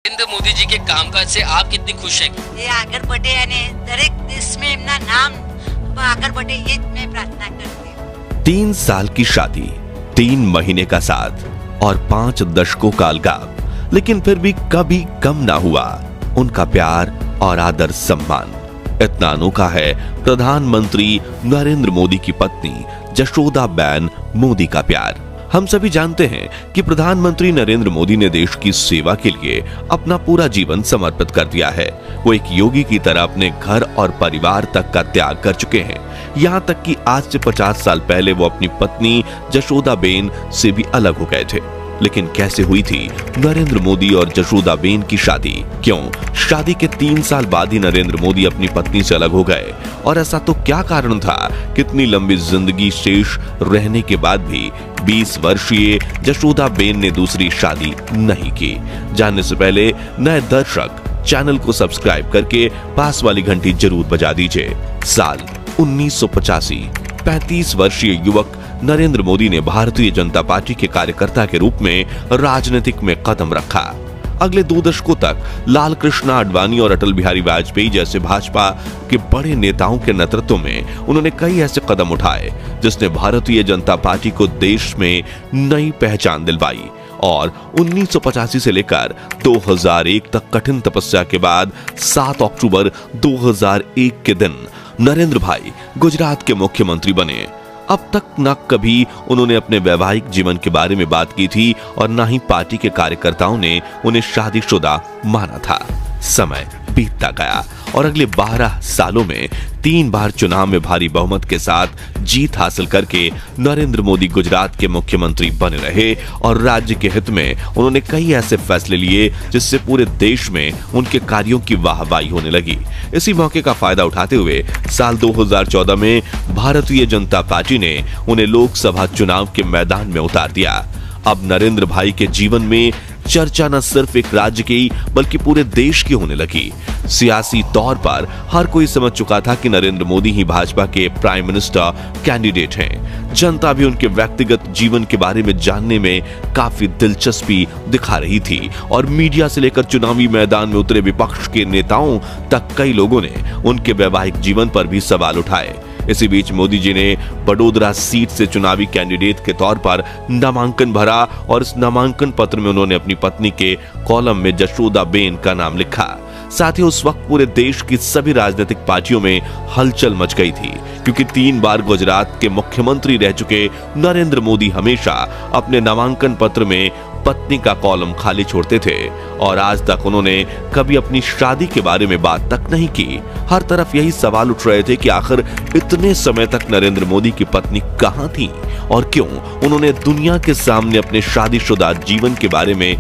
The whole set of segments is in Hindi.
નરેન્દ્ર મોદી जी के कामकाज से आप कितनी खुश हैं? એ આગળ बढ़े અને દરેક દેશ में એમના નામ આગળ बढ़े ये मैं प्रार्थना करती हूँ। 3 साल की शादी, 3 महीने का साथ और 5 दशकों का अलगाव, लेकिन फिर भी कभी कम ना हुआ उनका प्यार और आदर सम्मान। इतना अनोखा है प्रधानमंत्री नरेंद्र मोदी की पत्नी जशोदाबेन मोदी का प्यार। हम सभी जानते हैं कि प्रधानमंत्री नरेंद्र मोदी ने देश की सेवा के लिए अपना पूरा जीवन समर्पित कर दिया है। वो एक योगी की तरह अपने घर और परिवार तक का त्याग कर चुके हैं। यहाँ तक कि आज से 50 साल पहले वो अपनी पत्नी जशोदाबेन से भी अलग हो गए थे। लेकिन कैसे हुई थी नरेंद्र मोदी और जशोदाबेन की शादी? क्यों शादी के 3 साल बाद ही नरेंद्र मोदी अपनी पत्नी से अलग हो गए? और ऐसा तो क्या कारण था? कितनी लंबी जिंदगी शेष रहने के बाद भी 20 वर्षीय जशोदाबेन ने दूसरी शादी नहीं की? जानने से पहले नए दर्शक चैनल को सब्सक्राइब करके पास वाली घंटी जरूर बजा दीजिए। साल 1985, 35 वर्षीय युवक नरेंद्र मोदी ने भारतीय जनता पार्टी के कार्यकर्ता के रूप में राजनीतिक में कदम रखा। अगले 2 दशकों तक लाल कृष्ण आडवाणी और अटल बिहारी वाजपेयी जैसे भाजपा के बड़े नेताओं के नेतृत्व में उन्होंने कई ऐसे कदम उठाए जिसने भारतीय जनता पार्टी को देश में नई पहचान दिलवाई। और 1985 से लेकर 2001 तक कठिन तपस्या के बाद 7 अक्टूबर 2001 के दिन नरेंद्र भाई गुजरात के मुख्यमंत्री बने। अब तक न कभी उन्होंने अपने वैवाहिक जीवन के बारे में बात की थी और न ही पार्टी के कार्यकर्ताओं ने उन्हें शादीशुदा माना था। समय बीतता गया और अगले 12 सालों में 3 बार चुनाव में भारी बहुमत के साथ जीत हासिल करके नरेंद्र मोदी गुजरात के मुख्यमंत्री बने रहे और राज्य के हित में उन्होंने कई ऐसे फैसले लिए जिससे पूरे देश में उनके कार्यों की वाहवाही होने लगी। इसी मौके का फायदा उठाते हुए साल 2014 में भारतीय जनता पार्टी ने उन्हें लोकसभा चुनाव के मैदान में उतार दिया। अब नरेंद्र भाई के जीवन में चर्चा न सिर्फ एक राज्य की बल्कि पूरे देश की होने लगी। सियासी तौर पर हर कोई समझ चुका था कि नरेंद्र मोदी ही भाजपा के प्राइम मिनिस्टर कैंडिडेट हैं। जनता भी उनके व्यक्तिगत जीवन के बारे में जानने में काफी दिलचस्पी दिखा रही थी और मीडिया से लेकर चुनावी मैदान में उतरे विपक्ष के नेताओं तक कई लोगों ने उनके वैवाहिक जीवन पर भी सवाल उठाए। इसी बीच मोदी जी ने बड़ोदरा सीट से चुनावी कैंडिडेट के तौर पर नामांकन भरा और इस नामांकन पत्र में उन्होंने अपनी पत्नी के कॉलम में जशोदाबेन का नाम लिखा। साथ ही उस वक्त पूरे देश की सभी राजनीतिक पार्टियों में हलचल मच गई थी क्योंकि 3 बार गुजरात के मुख्यमंत्री रह चुके नरेंद्र मोदी हमेशा अपने नामांकन पत्र में पत्नी का कॉलम खाली छोड़ते थे और आज तक उन्होंने कभी अपनी शादी के बारे में बात तक नहीं की। हर तरफ यही सवाल उठ रहे थे कि आखिर इतने समय तक नरेंद्र मोदी की पत्नी कहां थी और क्यों उन्होंने दुनिया के सामने अपने शादीशुदा जीवन के बारे में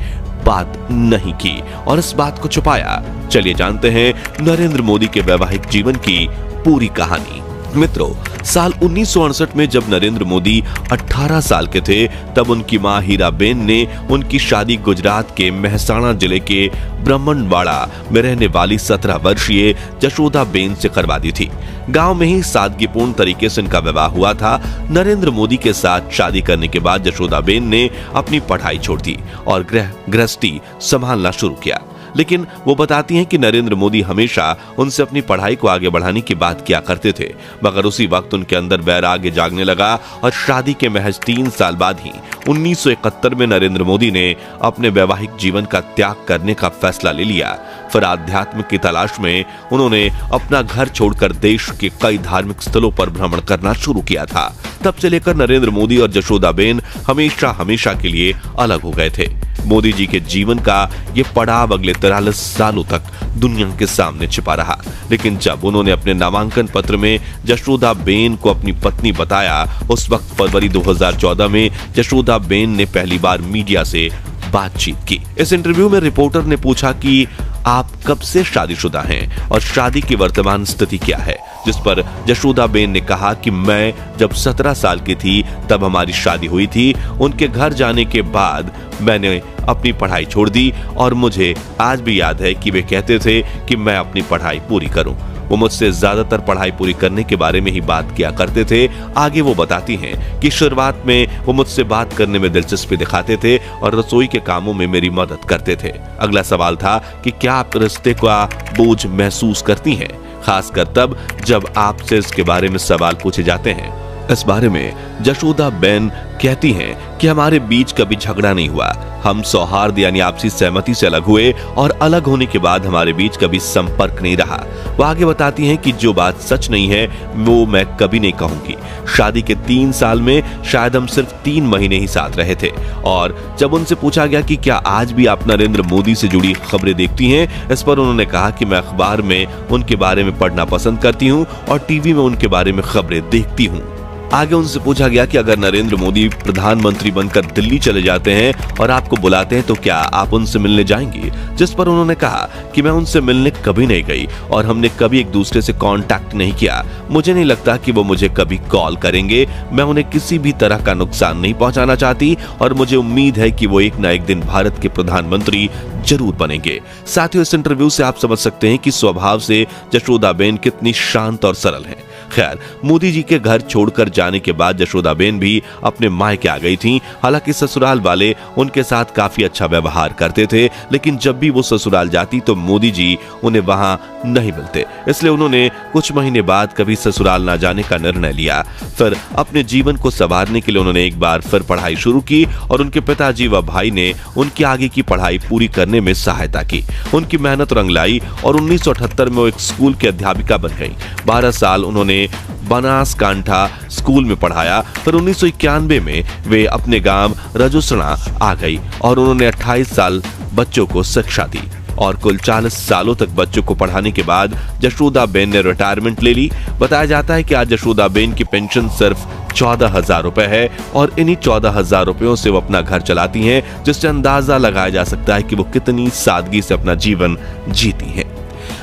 बात नहीं की और इस बात को छुपाया। चलिए जानते हैं नरेंद्र मोदी के वैवाहिक जीवन की पूरी कहानी। मित्रों, साल 1968 में जब नरेंद्र मोदी 18 साल के थे तब उनकी मां हीराबेन ने उनकी शादी गुजरात के मेहसाणा जिले के ब्राह्मणवाड़ा में रहने वाली 17 वर्षीय जशोदाबेन से करवा दी थी। गांव में ही सादगीपूर्ण तरीके से इनका विवाह हुआ था। नरेंद्र मोदी के साथ शादी करने के बाद जशोदाबेन ने अपनी पढ़ाई छोड़ दी और गृहस्थी संभालना शुरू किया। लेकिन वो बताती हैं कि नरेंद्र मोदी हमेशा उनसे अपनी पढ़ाई को आगे बढ़ाने की बात किया करते थे, मगर उसी वक्त उनके अंदर वैराग्य जागने लगा और शादी के महज 3 साल बाद ही 1971 में नरेंद्र मोदी ने अपने वैवाहिक जीवन का त्याग करने का फैसला ले लिया। फिर आध्यात्म की तलाश में उन्होंने अपना घर छोड़कर देश के कई धार्मिक स्थलों पर भ्रमण करना शुरू किया था। तब से लेकर नरेंद्र मोदी और जशोदाबेन हमेशा के लिए अलग हो गए थे। मोदी जी के जीवन का ये पड़ाव अगले 43 सालों तक दुनिया के सामने छिपा रहा। लेकिन जब उन्होंने अपने नामांकन पत्र में जशोदाबेन को अपनी पत्नी बताया, उस वक्त फरवरी 2014 में जशोदाबेन ने पहली बार मीडिया से बातचीत की। इस इंटरव्यू में रिपोर्टर ने पूछा कि आप कब से शादीशुदा हैं और शादी की वर्तमान स्थिति क्या है, जिस पर जशोदाबेन ने कहा कि मैं जब 17 साल की थी तब हमारी शादी हुई थी। उनके घर जाने के बाद मैंने अपनी पढ़ाई छोड़ दी और मुझे आज भी याद है कि वे कहते थे कि मैं अपनी पढ़ाई पूरी करूं। वो मुझसे ज्यादातर पढ़ाई पूरी करने के बारे में ही बात किया करते थे। आगे वो बताती हैं कि शुरुआत में वो मुझसे बात करने में दिलचस्पी दिखाते थे और रसोई के कामों में मेरी मदद करते थे। अगला सवाल था कि क्या आप रिश्ते का बोझ महसूस करती हैं, खासकर तब जब आपसे इसके बारे में सवाल पूछे जाते हैं। इस बारे में जशोदा बेन कहती हैं कि हमारे बीच कभी झगड़ा नहीं हुआ। हम सौहार्द यानी आपसी सहमति से अलग हुए और अलग होने के बाद हमारे बीच कभी संपर्क नहीं रहा। वो आगे बताती हैं कि जो बात सच नहीं है वो मैं कभी नहीं कहूंगी। शादी के 3 साल में शायद हम सिर्फ 3 महीने ही साथ रहे थे और जब उनसे पूछा गया कि क्या आज भी आप नरेंद्र मोदी से जुड़ी खबरें देखती हैं, इस पर उन्होंने कहा कि मैं अखबार में उनके बारे में पढ़ना पसंद करती हूँ और टीवी में उनके बारे में खबरें देखती हूँ। आगे उनसे पूछा गया कि अगर नरेंद्र मोदी प्रधानमंत्री बनकर दिल्ली चले जाते हैं और आपको बुलाते हैं तो क्या आप उनसे मिलने जाएंगी, जिस पर उन्होंने कहा कि मैं उनसे मिलने कभी नहीं गई और हमने कभी एक दूसरे से कांटेक्ट नहीं किया। मुझे नहीं लगता कि वो मुझे कभी कॉल करेंगे। मैं उन्हें किसी भी तरह का नुकसान नहीं पहुंचाना चाहती और मुझे उम्मीद है कि वो एक न एक दिन भारत के प्रधानमंत्री जरूर बनेंगे। साथियों, इस इंटरव्यू से आप समझ सकते हैं कि स्वभाव से जशोदाबेन कितनी शांत और सरल हैं। खैर, मोदी जी के घर छोड़कर जाने के बाद जशोदाबेन भी अपने मायके आ गई थीं। हालांकि ससुराल वाले उनके साथ काफी अच्छा व्यवहार करते थे, लेकिन जब भी वो ससुराल जाती तो मोदी जी उन्हें वहां नहीं मिलते। इसलिए उन्होंने कुछ महीने बाद कभी ससुराल न जाने का निर्णय लिया। फिर अपने जीवन को संवारने के लिए उन्होंने एक बार फिर पढ़ाई शुरू की और उनके पिताजी व भाई ने उनकी आगे की पढ़ाई पूरी करने में सहायता की। उनकी मेहनत रंग लाई और 1978 में वो एक स्कूल की अध्यापिका बन गई। 12 साल उन्होंने बनासकांठा स्कूल में पढ़ाया। फिर 1991 में वे अपने गांव रजुसणा आ गई और उन्होंने 28 साल बच्चों को शिक्षा दी और कुल 40 सालों तक बच्चों को पढ़ाने के बाद जशोदाबेन ने रिटायरमेंट ले ली। बताया जाता है कि आज जशोदाबेन की पेंशन सिर्फ 14,000 रुपए है और इन्हीं 14,000 रुपयों से वो अपना घर चलाती हैं, जिससे अंदाजा लगाया जा सकता है कि वो कितनी सादगी से अपना जीवन जीती हैं।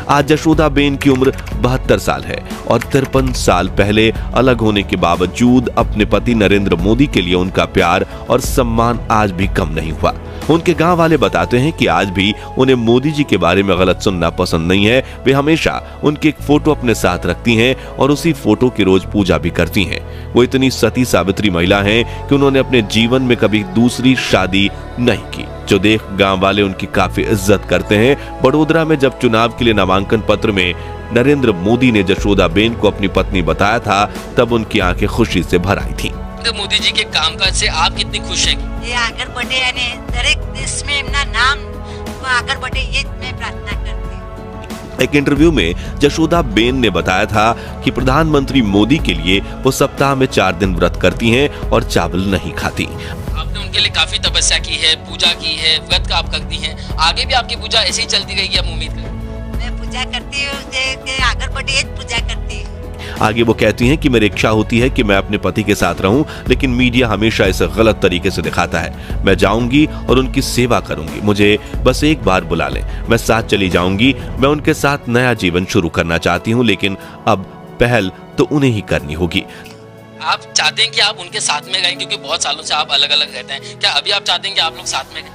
आज जशोदाबेन की उम्र 72 साल है और 53 साल पहले अलग होने के बावजूद अपने पति नरेंद्र मोदी के लिए उनका प्यार और सम्मान आज भी कम नहीं हुआ। उनके गांव वाले बताते हैं कि आज भी उन्हें मोदी जी के बारे में गलत सुनना पसंद नहीं है। वे हमेशा उनकी एक फोटो अपने साथ रखती हैं और उसी फोटो की रोज पूजा भी करती हैं। वो इतनी सती सावित्री महिला हैं कि उन्होंने अपने जीवन में कभी दूसरी शादी नहीं की, जो देख गांव वाले उनकी काफी इज्जत करते हैं। बड़ोदरा में जब चुनाव के लिए नामांकन पत्र में नरेंद्र मोदी ने जशोदाबेन को अपनी पत्नी बताया था, तब उनकी आंखें खुशी से भर आई थी। मोदी जी के कामकाज से आप कितनी खुश हैं? એ આગળ बढ़े અને દરેક देश में એમના નામ આગળ बढ़े ये मैं प्रार्थना करती हूँ। एक इंटरव्यू में जशोदाबेन ने बताया था कि प्रधानमंत्री मोदी के लिए वो सप्ताह में 4 दिन व्रत करती हैं और चावल नहीं खाती। आपने उनके लिए काफी तपस्या की है, पूजा की है, व्रत का आप करती हैं। आगे भी आपकी पूजा ऐसे ही चलती रहेगी, हम उम्मीद करें? मैं पूजा करती हूँ कि आगे बढ़े पूजा करती हूँ। आगे वो कहती हैं कि मेरी इच्छा होती है कि मैं अपने पति के साथ रहूं, लेकिन मीडिया हमेशा इसे गलत तरीके से दिखाता है। मैं जाऊंगी और उनकी सेवा करूंगी, मुझे बस एक बार बुला लें, मैं साथ चली जाऊंगी। मैं उनके साथ नया जीवन शुरू करना चाहती हूं, लेकिन अब पहल तो उन्हें ही करनी होगी। आप चाहते हैं कि आप उनके साथ में रहें, क्योंकि बहुत सालों से आप अलग अलग रहते हैं। क्या अभी आप चाहते हैं कि आप लोग साथ में रहें?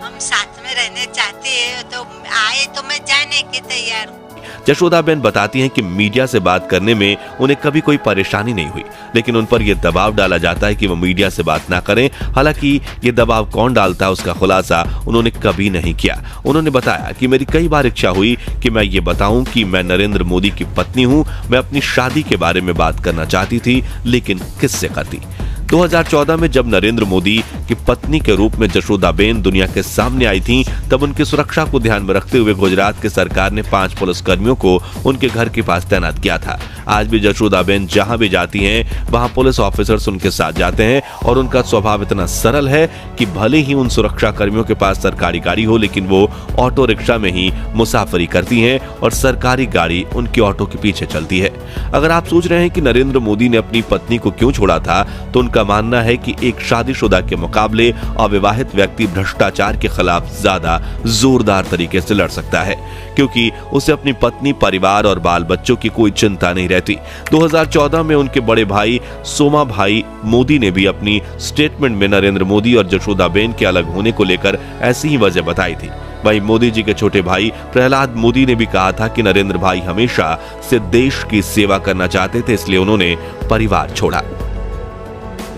हम साथ में रहने चाहते हैं, तो आए तो मैं जाने के तैयार हूँ। जशोदाबेन बताती हैं कि मीडिया से बात करने में उन्हें कभी कोई परेशानी नहीं हुई, लेकिन उन पर यह दबाव डाला जाता है कि वो मीडिया से बात ना करें। हालांकि ये दबाव कौन डालता है उसका खुलासा उन्होंने कभी नहीं किया। उन्होंने बताया कि मेरी कई बार इच्छा हुई कि मैं ये बताऊं कि मैं नरेंद्र मोदी की पत्नी हूं। मैं अपनी शादी के बारे में बात करना चाहती थी, लेकिन किससे करती। 2014 में जब नरेंद्र मोदी की पत्नी के रूप में जशोदाबेन दुनिया के सामने आई थीं, तब उनकी सुरक्षा को ध्यान में रखते हुए गुजरात की सरकार ने 5 पुलिसकर्मियों को उनके घर के पास तैनात किया था। आज भी जशोदाबेन जहां भी जाती हैं, वहां पुलिस ऑफिसर्स उनके साथ जाते हैं और उनका स्वभाव इतना सरल है कि भले ही उन सुरक्षा कर्मियों के पास सरकारी गाड़ी हो, लेकिन वो ऑटो रिक्शा में ही मुसाफरी करती हैं और सरकारी गाड़ी उनके ऑटो के पीछे चलती है। अगर आप सोच रहे हैं कि नरेंद्र मोदी ने अपनी पत्नी को क्यों छोड़ा था, तो उनका मानना है कि एक शादीशुदा के मुकाबले अविवाहित व्यक्ति भ्रष्टाचार के खिलाफ ज्यादा जोरदार तरीके से लड़ सकता है, क्योंकि उसे अपनी पत्नी, परिवार और बाल बच्चों की कोई चिंता नहीं गए थे। 2014 में उनके बड़े भाई सोमा भाई मोदी ने भी अपनी स्टेटमेंट में नरेंद्र मोदी और जशोदाबेन के अलग होने को लेकर ऐसी ही वजह बताई थी। वहीं मोदी जी के छोटे भाई प्रहलाद मोदी ने भी कहा था कि नरेंद्र भाई हमेशा से देश की सेवा करना चाहते थे, इसलिए उन्होंने परिवार छोड़ा।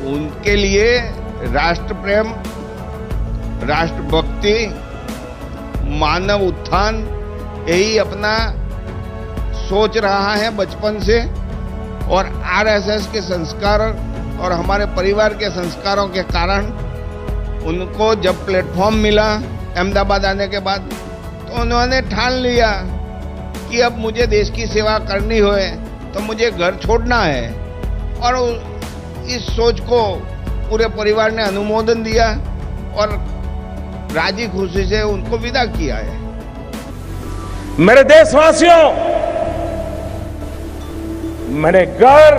उनके लिए राष्ट्र प्रेम, राष्ट्रभक्ति, मानव उत्थान यही अपना सोच रहा है बचपन से, और आरएसएस के संस्कार और हमारे परिवार के संस्कारों के कारण उनको जब प्लेटफॉर्म मिला अहमदाबाद आने के बाद, तो उन्होंने ठान लिया कि अब मुझे देश की सेवा करनी हो तो मुझे घर छोड़ना है, और इस सोच को पूरे परिवार ने अनुमोदन दिया और राजी खुशी से उनको विदा किया है। मेरे देशवासियों, मेरे घर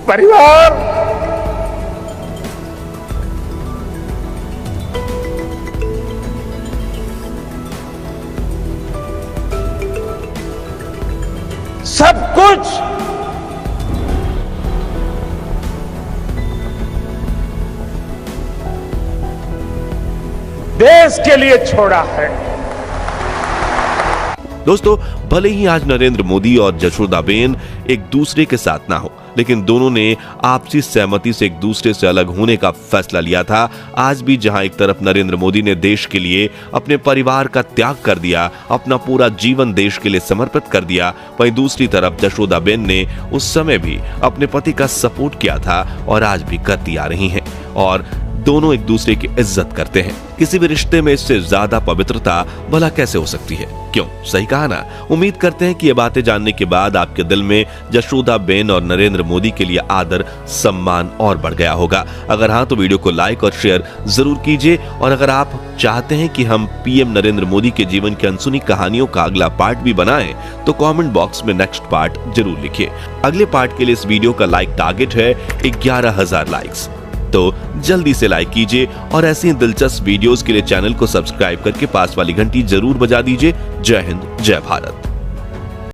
परिवार सब कुछ देश के लिए छोड़ा है। दोस्तों, भले ही आज नरेंद्र मोदी और जशोदाबेन एक दूसरे के साथ ना हो, लेकिन दोनों ने आपसी सहमति से एक दूसरे से अलग होने का फैसला लिया था। आज भी जहां एक तरफ नरेंद्र मोदी ने देश के लिए अपने परिवार का त्याग कर दिया, अपना पूरा जीवन देश के लिए समर्पित कर दिया, वहीं दूसरी तरफ जशोदाबेन ने उस समय भी अपने पति का सपोर्ट किया था और आज भी करती आ रही हैं, और दोनों एक दूसरे की इज्जत करते हैं। किसी भी रिश्ते में इससे ज्यादा पवित्रता भला कैसे हो सकती है? क्यों? सही कहा ना। उम्मीद करते हैं कि ये बातें जानने के बाद आपके दिल में जशोदाबेन और नरेंद्र मोदी के लिए आदर सम्मान और बढ़ गया होगा। अगर हाँ तो वीडियो को लाइक और शेयर जरूर कीजिए, और अगर आप चाहते हैं कि हम पीएम नरेंद्र मोदी के जीवन की अनसुनी कहानियों का अगला पार्ट भी बनाएं, तो कमेंट बॉक्स में नेक्स्ट पार्ट जरूर लिखिए। अगले पार्ट के लिए इस वीडियो का लाइक टारगेट है 11,000 लाइक्स, तो जल्दी से लाइक कीजिए, और ऐसी ही दिलचस्प वीडियोस के लिए चैनल को सब्सक्राइब करके पास वाली घंटी जरूर बजा दीजिए। जय हिंद, जय भारत।